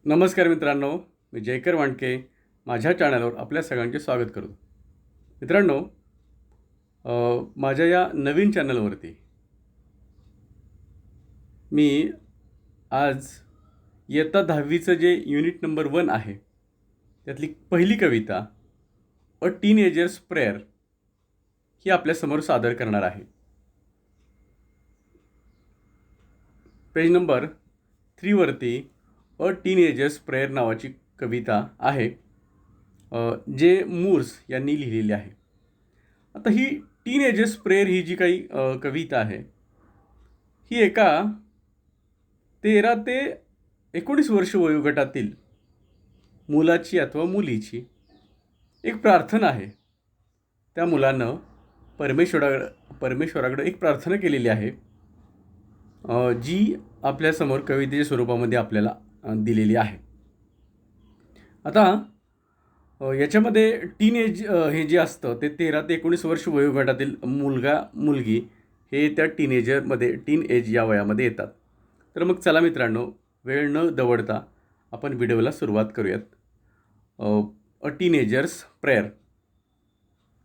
नमस्कार मित्रांनो, मी जयकर वांडके माझ्या चॅनलवर आपल्या सगळ्यांचे स्वागत करतो. मित्रांनो, माझ्या या नवीन चॅनलवरती मी आज इयत्ता 10वीचं जे युनिट नंबर 1 आहे, त्यातली पहिली कविता अ टीनएजर्स प्रेयर ही आपल्यासमोर सादर करणार आहे. पेज नंबर 3 वरती अ टीनएजर्स प्रेयर नावाची कविता आहे, जे मूर्स यांनी लिहिलेली आहे. आता ही टीनएजर्स प्रेयर ही जी काही कविता आहे, ही एका 13 ते 19 वर्ष वयोगटातील मुलाची अथवा मुलीची एक प्रार्थना आहे. त्या मुलानं परमेश्वराकडे एक प्रार्थना केलेली आहे, जी आपल्यासमोर कवितेच्या स्वरूपामध्ये आपल्याला दिलेली आहे. आता याच्यामध्ये टीनएज हे जे असतं ते 13 ते 19 वर्ष वयोगटातील मुलगा मुलगी हे त्या टीनएज या वयामध्ये येतात. तर मग चला मित्रांनो, वेळ न दवडता आपण व्हिडिओला सुरुवात करूयात. अ टीनएजर्स प्रेयर,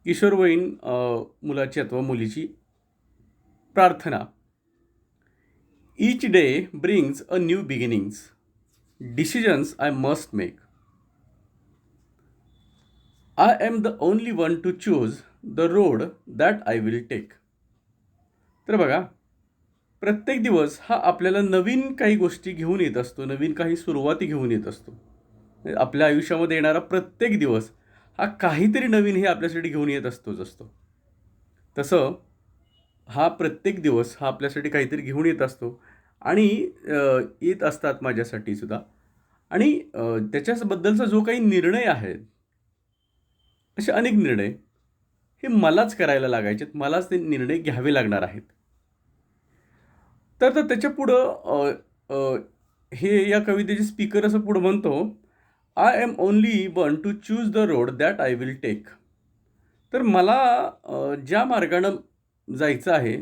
किशोरवयीन मुलाची अथवा मुलीची प्रार्थना. Each day brings a new beginnings, decisions I must make. I am the only one to choose the road that I will take. तर बघा, प्रत्येक दिवस हा आपल्याला नवीन काही गोष्टी घेऊन येत असतो, नवीन काही सुरुवाती घेऊन येत असतो. आपल्या आयुष्यामध्ये येणारा प्रत्येक दिवस हा काहीतरी नवीन हे आपल्यासाठी घेऊन येत असतो. तसं हा प्रत्येक दिवस हा आपल्यासाठी काहीतरी घेऊन येत असतो आणि येत असतात माझ्यासाठी सुद्धा. आणि त्याच्याबद्दलचा जो काही निर्णय आहे, असे अनेक निर्णय हे मलाच करायला लागायचे, मलाच ते निर्णय घ्यावे लागणार आहेत. तर त्याच्या पुढं हे या कवितेचे स्पीकर असं पुढं म्हणतो, I am only one to choose the road that I will take. तर मला ज्या मार्गानं जायचं आहे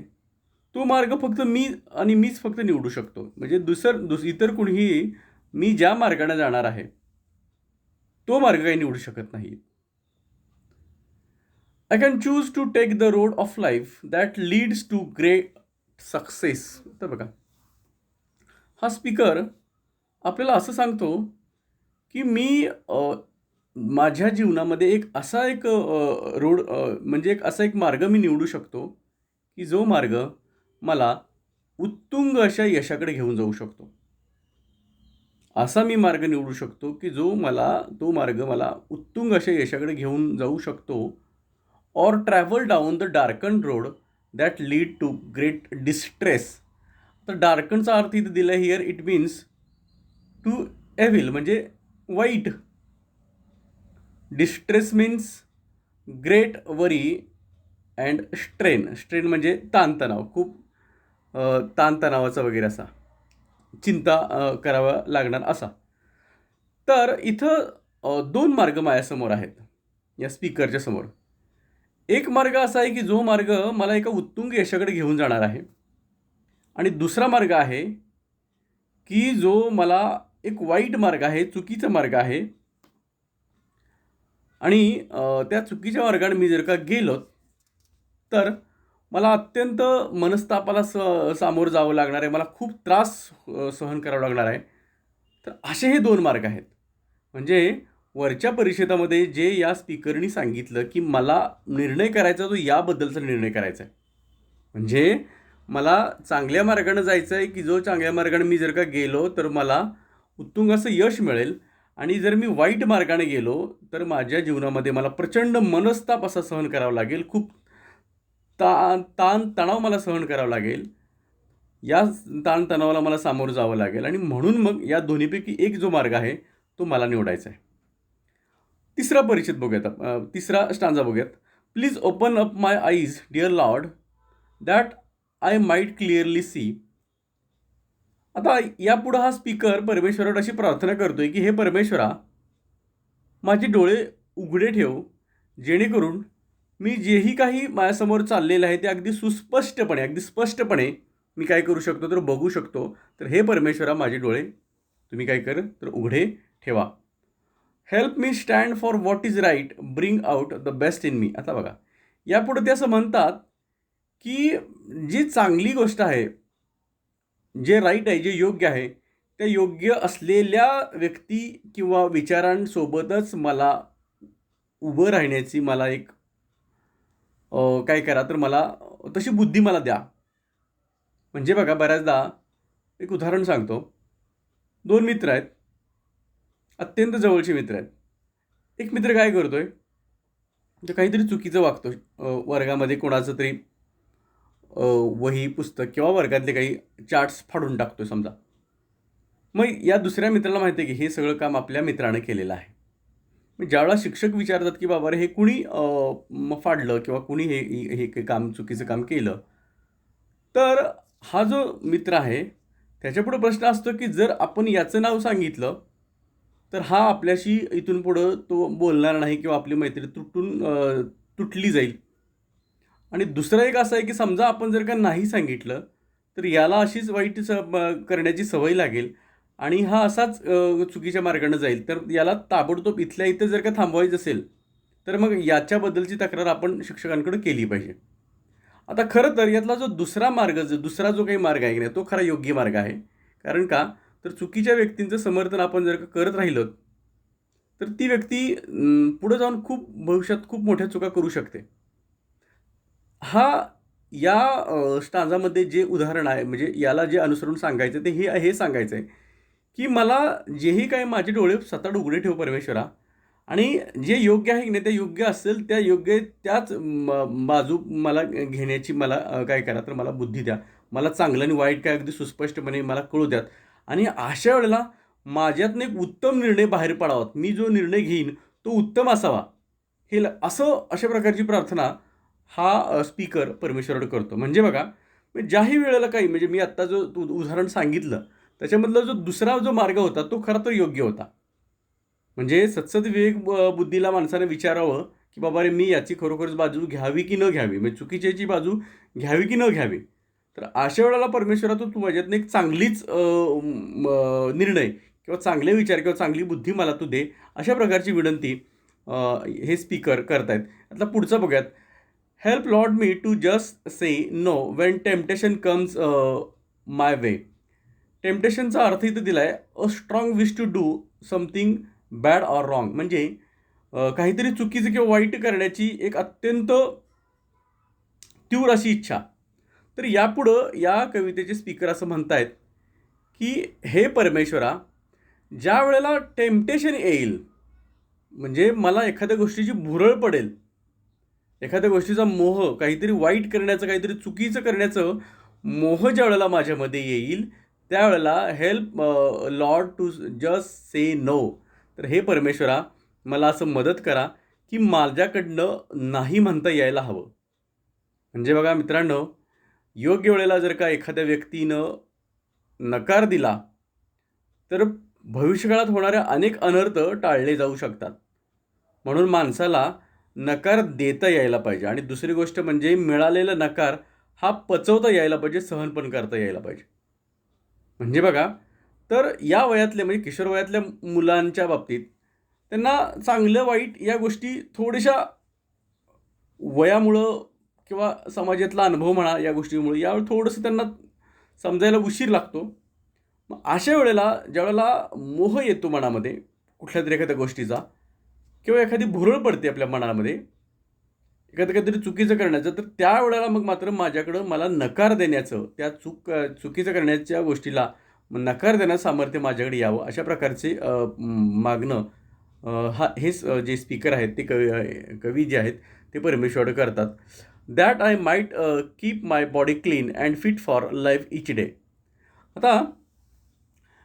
तो मार्ग फक्त मीच फक्त निवडू शकतो. म्हणजे इतर कुणीही मी ज्या मार्गाने जाणार आहे तो मार्ग काही निवडू शकत नाही. I can choose to take the road of life that leads to great success. तर बघा, हा स्पीकर आपल्याला असं सांगतो की मी माझ्या जीवनामध्ये एक असा एक रोड म्हणजे एक असा एक मार्ग मी निवडू शकतो की जो मार्ग मला उत्तुंग अशा यशाकडे घेऊन जाऊ शकतो. असा मी मार्ग निवडू शकतो की तो मार्ग मला उत्तुंग अशा यशाकडे घेऊन जाऊ शकतो. or travel down the darkened road that lead to great distress. तर डार्कनचा अर्थ इथे दिला here, it means to evil म्हणजे वाईट. Distress means great worry and strain म्हणजे ताणतणाव, खूप ताणतणावाचा वगैरे असा, चिंता करावा लागणार असा. तर इथं 2 मार्ग माझ्यासमोर आहेत या स्पीकरच्या समोर. एक मार्ग असा आहे की जो मार्ग मला एका उत्तुंग यशाकडे घेऊन जाणार आहे, आणि दुसरा मार्ग आहे की जो मला एक वाईट मार्ग आहे, चुकीचा मार्ग आहे. आणि त्या चुकीच्या मार्गाने मी जर का गेलो तर मला अत्यंत मनस्तापाला सामोरं जावं लागणार आहे, मला खूप त्रास सहन करावा लागणार आहे. तर असे हे 2 मार्ग आहेत. म्हणजे वरच्या परिच्छेदामध्ये जे या स्पीकरनी सांगितलं की मला निर्णय करायचा तो याबद्दलचा निर्णय करायचा आहे. म्हणजे मला चांगल्या मार्गाने जायचं आहे की जो चांगल्या मार्गाने मी जर का गेलो तर मला उत्तुंग असं यश मिळेल, आणि जर मी वाईट मार्गाने गेलो तर माझ्या जीवनामध्ये मला प्रचंड मनस्ताप असा सहन करावा लागेल, खूप तणाव मला सहन करावा लागेल. या ताणतणावाला मला सामोरं जावं लागेल, आणि म्हणून मग या दोन्हीपैकी एक जो मार्ग आहे तो मला निवडायचा आहे. तिसरा परिच्छेद बघूयात, तिसरा स्टांजा बघूयात. Please open up my eyes dear lord that I might clearly see. आता यापुढं हा स्पीकर परमेश्वरावर अशी प्रार्थना करतोय की हे परमेश्वरा, माझे डोळे उघडे ठेव, जेणेकरून मी जेही काही माझ्यासमोर चाललेलं आहे ते अगदी सुस्पष्टपणे, अगदी स्पष्टपणे मी काय करू शकतो तर बघू शकतो. तर हे परमेश्वरा, माझे डोळे तुम्ही काय कर तर उघडे ठेवा. Help me stand for what is right, bring out the best in me. आता बघा, यापुढे ते असं म्हणतात की जी चांगली गोष्ट आहे, जे राईट आहे, जे योग्य आहे, त्या योग्य असलेल्या व्यक्ती किंवा विचारांसोबतच मला उभं राहण्याची मला एक काय करा तर मला तशी बुद्धी मला द्या. म्हणजे बघा, बऱ्याचदा एक उदाहरण सांगतो. 2 मित्र आहेत, अत्यंत जवळचे मित्र आहेत. एक मित्र काय करतोय, तर काहीतरी चुकीचं वागतो. वर्गामध्ये कोणाचं तरी वही, पुस्तक किंवा वर्गातले काही चार्ट्स फाडून टाकतोय समजा. मग या दुसऱ्या मित्राला माहिती आहे की हे सगळं काम आपल्या मित्रानं केलेलं आहे. मग ज्यावेळेला शिक्षक विचारतात की बाबा रे हे कुणी फाडलं किंवा कुणी हे हे काम चुकीचं काम केलं, तर हा जो मित्र आहे त्याच्यापुढे प्रश्न असतो की जर आपण याचं नाव सांगितलं तर हा आपल्याशी इथून पुढं तो बोलणार नाही किंवा आपली मैत्री तुटली जाईल. आणि दुसरं एक असं आहे की समजा आपण जर का नाही सांगितलं तर याला अशीच वाईट करण्याची सवय लागेल आणि हा असाच चुकीच्या मार्गाने जाईल. तर याला ताबडतोब इथल्या इथं जर का थांबवायचं असेल तर मग याच्याबद्दलची तक्रार आपण शिक्षकांकडे केली पाहिजे. आता खरं तर यातला जो दुसरा जो काही मार्ग आहे की नाही, तो खरा योग्य मार्ग आहे. कारण का, तर चुकीच्या व्यक्तींचं समर्थन आपण जर का करत राहिलो तर ती व्यक्ती पुढे जाऊन भविष्यात खूप मोठ्या चुका करू शकते. या स्टांजामध्ये जे उदाहरण आहे, म्हणजे याला जे अनुसरून सांगायचं ते हे सांगायचं आहे की मला जेही काही माझे डोळे सतत उघडे ठेव परमेश्वरा, आणि जे योग्य आहे की नाही ते योग्य असेल त्या योग्य त्याच बाजू मला घेण्याची मला काय करा तर मला बुद्धी द्या. मला चांगलं आणि वाईट काय अगदी सुस्पष्टपणे मला कळू द्यात. आणि अशा वेळेला माझ्यातनं एक उत्तम निर्णय बाहेर पडावा. मी जो निर्णय घेईन तो उत्तम असावा. अशा प्रकारची प्रार्थना हा स्पीकर परमेश्वराकडे करतो. म्हणजे बघा, ज्याही वेळेला काही म्हणजे मी आत्ता जो उदाहरण सांगितलं त्याच्यामधला जो दुसरा जो मार्ग होता तो खरा तर योग्य होता. म्हणजे सत्सद विवेक बुद्धीला माणसाने विचारावं की बाबा रे मी याची खरोखरच बाजू घ्यावी की न घ्यावी, म्हणजे चुकीच्याची बाजू घ्यावी की न घ्यावी. तर अशा वेळेला परमेश्वरा तू माझ्यातनं एक चांगलीच निर्णय किंवा चांगले विचार किंवा चांगली बुद्धी मला तू दे, अशा प्रकारची विनंती हे स्पीकर करतायत. आता पुढचा बघूयात. Help lord me to just say no when temptation comes my way. टेम्पटेशनचा अर्थ इथं दिला आहे a strong wish to do something bad or wrong. म्हणजे काहीतरी चुकीचं किंवा वाईट करण्याची एक अत्यंत तीव्र अशी इच्छा. तर यापुढं या कवितेचे स्पीकर असं म्हणतायत की हे परमेश्वरा, ज्या वेळेला टेम्पटेशन येईल, म्हणजे मला एखाद्या गोष्टीची भुरळ पडेल, एखाद्या गोष्टीचा मोह, काहीतरी वाईट करण्याचं, काहीतरी चुकीचं करण्याचं मोह ज्या वेळेला माझ्यामध्ये येईल त्यावेळेला help lord to just say no. तर हे परमेश्वरा मला असं मदत करा की माझ्याकडनं नाही म्हणता यायला हवं. म्हणजे बघा मित्रांनो, योग्य वेळेला जर का एखाद्या व्यक्तीनं नकार दिला तर भविष्यकाळात होणाऱ्या अनेक अनर्थ टाळले जाऊ शकतात. म्हणून माणसाला नकार देता यायला पाहिजे. आणि दुसरी गोष्ट म्हणजे मिळालेला नकार हा पचवता यायला पाहिजे, सहन पण करता यायला पाहिजे. म्हणजे बघा, तर या वयातले म्हणजे किशोर वयातल्या मुलांच्या बाबतीत त्यांना चांगलं वाईट या गोष्टी थोड्याशा वयामुळं किंवा समाजातला अनुभव म्हणा या गोष्टीमुळे यावेळी थोडंसं त्यांना समजायला उशीर लागतो. मग अशा वेळेला ज्यावेळेला मोह येतो मनामध्ये कुठल्या तरी एखाद्या गोष्टीचा किंवा एखादी भुरळ पडते आपल्या मनामध्ये एखादं काहीतरी चुकीचं करण्याचं, तर त्यावेळेला मग मात्र माझ्याकडं मला नकार देण्याचं, त्या चुकीचं करण्याच्या गोष्टीला नकार देण्याचं सामर्थ्य माझ्याकडे यावं, अशा प्रकारचे मागणं हेच जे स्पीकर आहेत ते कवी जे आहेत ते परमेश्वराकडे करतात. That I might keep my body clean and fit for life each day. आता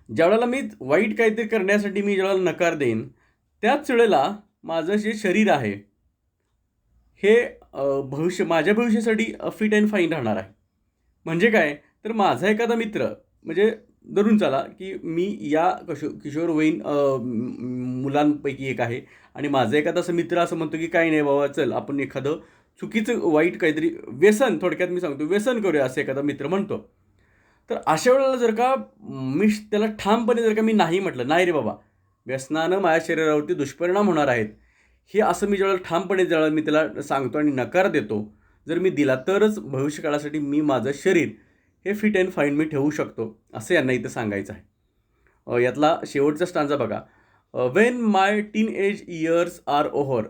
ज्यावेळेला मी वाईट काहीतरी करण्यासाठी मी ज्यावेळेला नकार देईन त्याच वेळेला माझं जे शरीर आहे हे माझ्या भविष्यासाठी फिट अँड फाईन राहणार आहे. म्हणजे काय, तर माझा एखादा मित्र, म्हणजे धरून चला की मी या किशोरवयीन मुलांपैकी एक आहे आणि माझा एखादा असं मित्र असं म्हणतो की काही नाही बाबा, चल आपण एखादं चुकीचं वाईट काहीतरी व्यसन, थोडक्यात मी सांगतो व्यसन करूया, असं एखादा मित्र म्हणतो. तर अशा वेळेला जर का मी त्याला ठामपणे जर का मी नाही म्हटलं, नाही रे बाबा, व्यसनानं माझ्या शरीरावरती दुष्परिणाम होणार आहेत, हे असं मी ज्यावेळेला ठामपणे ज्यावेळेला मी त्याला सांगतो आणि नकार देतो, जर मी दिला तरच भविष्यकाळासाठी मी माझं शरीर हे फिट अँड फाईन मी ठेवू शकतो, असं यांना इथं सांगायचं आहे. यातला शेवटचा स्टांजा बघा. When my teen age years are over,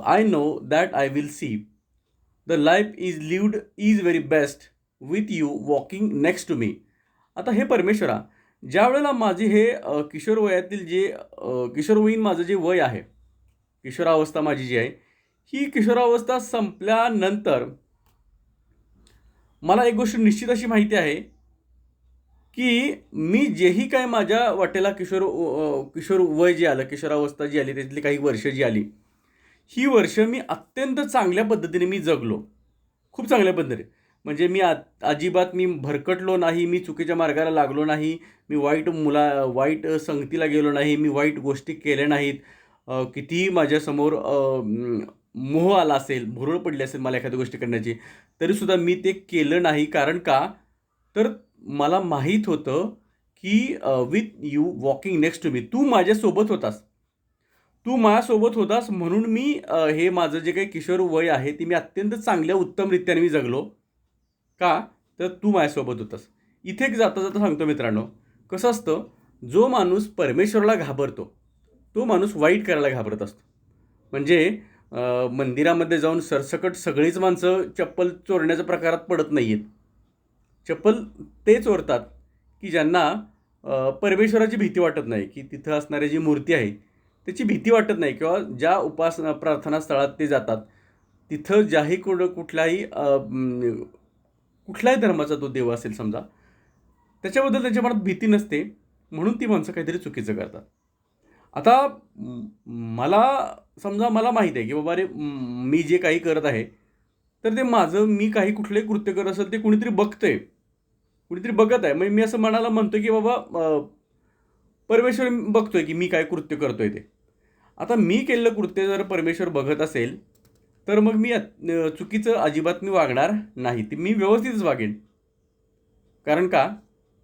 I know that I will see the life is lived is very best with you walking next to me. आता हे परमेश्वरा, ज्या वेळेला माझे हे किशोर वयातील जे किशोरवयीन माझं जे वय आहे, किशोरावस्था माझी जी आहे, ही किशोरावस्था संपल्यानंतर मला एक गोष्ट निश्चित अशी माहिती आहे की मी जेही काय माझ्या वाटेला किशोर वय जे आलं, किशोरावस्था जी आली, त्यातली काही वर्ष जी आली, ही वर्ष मी अत्यंत चांगल्या पद्धतीने मी जगलो. खूप चांगल्या पद्धतीने. म्हणजे मी अजिबात मी भरकटलो नाही, मी चुकीच्या मार्गाला लागलो नाही, मी वाईट संगतीला गेलो नाही, मी वाईट गोष्टी केल्या नाहीत. कितीही माझ्यासमोर मोह आला असेल, भुरळ पडली असेल मला एखाद्या गोष्टी करण्याची, तरीसुद्धा मी ते केलं नाही. कारण का? तर मला माहीत होतं की with you walking next to me, तू माझ्यासोबत होतास. तू माझ्यासोबत होतास म्हणून मी हे माझं जे काही किशोर वय आहे ते मी अत्यंत चांगल्या उत्तमरित्याने मी जगलो. का? तर तू माझ्यासोबत होतास. इथे एक जाता जाता सांगतो मित्रांनो, कसं असतं, जो माणूस परमेश्वराला घाबरतो, तो माणूस वाईट करायला घाबरत असतो. म्हणजे मंदिरामध्ये जाऊन सरसकट सगळीच माणसं चप्पल चोरण्याच्या प्रकारात पडत नाही आहेत. चप्पल ते चोरतात की ज्यांना परमेश्वराची भीती वाटत नाही, की तिथं असणारी जी मूर्ती आहे त्याची भीती वाटत नाही, किंवा ज्या उपासना प्रार्थना स्थळात ते जातात तिथं ज्याही कुठल्याही धर्माचा तो देव असेल समजा, त्याच्याबद्दल त्यांच्या मनात भीती नसते, म्हणून ती माणसं काहीतरी चुकीचं करतात. आता मला समजा मला माहीत आहे की बाबा रे, मी जे काही करत आहे तर ते माझं, मी काही कुठलंही कृत्य करत असेल ते कुणीतरी बघतंय, कुणीतरी बघत आहे. म्हणजे मी असं मनाला म्हणतो की बाबा परमेश्वर बघतोय की मी काय कृत्य करतोय ते. आता मी केलेलं कृत्य जर परमेश्वर बघत असेल तर मग मी चुकीचं अजिबात मी वागणार नाही, ती मी व्यवस्थितच वागेन. कारण का?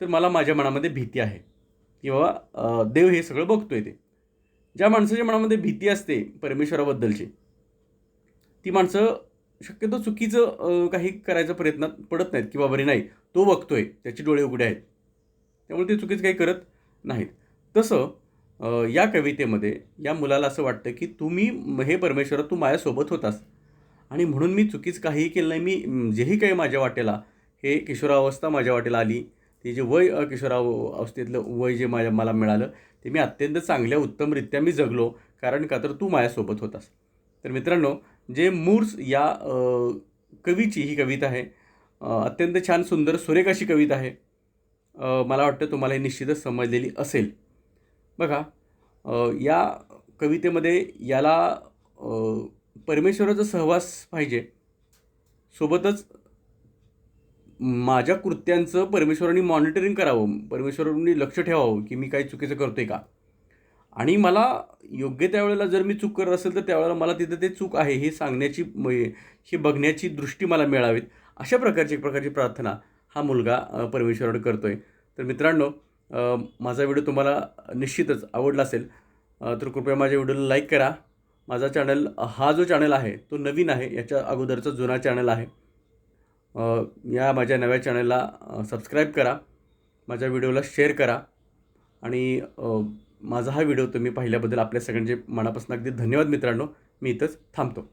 तर मला माझ्या मनामध्ये भीती आहे की बाबा देव हे सगळं बघतोय ते. ज्या माणसाच्या मनामध्ये भीती असते परमेश्वराबद्दलची, ती माणसं शक्यतो चुकीचं काही करायचा प्रयत्नात पडत नाहीत, की बाबा रे नाही, तो बघतोय, त्याचे डोळे उघडे आहेत, त्यामुळे ते चुकीचं काही करत नाहीत. तसं या कवितेमध्ये या मुलाला असं वाटतं की हे परमेश्वरा, तू माझ्यासोबत होतास आणि म्हणून मी चुकीचं काहीही केलं नाही. मी जेही काही माझ्या वाटेला, हे किशोरावस्था माझ्या वाटेला आली, ते जे वय किशोरावस्थेतलं वय जे मला मिळालं, ते मी अत्यंत चांगल्या उत्तमरित्या मी जगलो. कारण का? तर तू माझ्यासोबत होतास. तर मित्रांनो, जे मूर्स या कवीची ही कविता आहे, अत्यंत छान, सुंदर, सुरेख अशी कविता आहे. मला वाटतं तुम्हाला ही निश्चितच समजलेली असेल. बघा, या कवितेमध्ये याला परमेश्वराचा सहवास पाहिजे, सोबतच माझ्या कृत्यांचं परमेश्वरांनी मॉनिटरिंग करावं, परमेश्वरांनी लक्ष ठेवावं की मी काही चुकीचं करतोय का, आणि मला योग्य त्यावेळेला जर मी चूक करत असेल तर त्यावेळेला मला तिथं ते चूक आहे हे सांगण्याची, हे बघण्याची दृष्टी मला मिळावीत. अशा प्रकारची प्रार्थना हा मुलगा परमेश्वराकडे करतोय. तर मित्रांनो, माझा व्हिडिओ तुम्हाला निश्चितच आवडला असेल, तर कृपया माझ्या व्हिडिओला लाईक करा. माझा चॅनल, हा जो चॅनल आहे तो नवीन आहे, याच्या अगोदरचा जुना चॅनल आहे. या माझ्या नव्या चॅनलला सबस्क्राईब करा, माझ्या व्हिडिओला शेअर करा, आणि माझा हा व्हिडिओ तुम्ही पाहिल्याबद्दल आपल्या सगळ्यांचे मनापासून अगदी धन्यवाद मित्रांनो. मी इथंच थांबतो.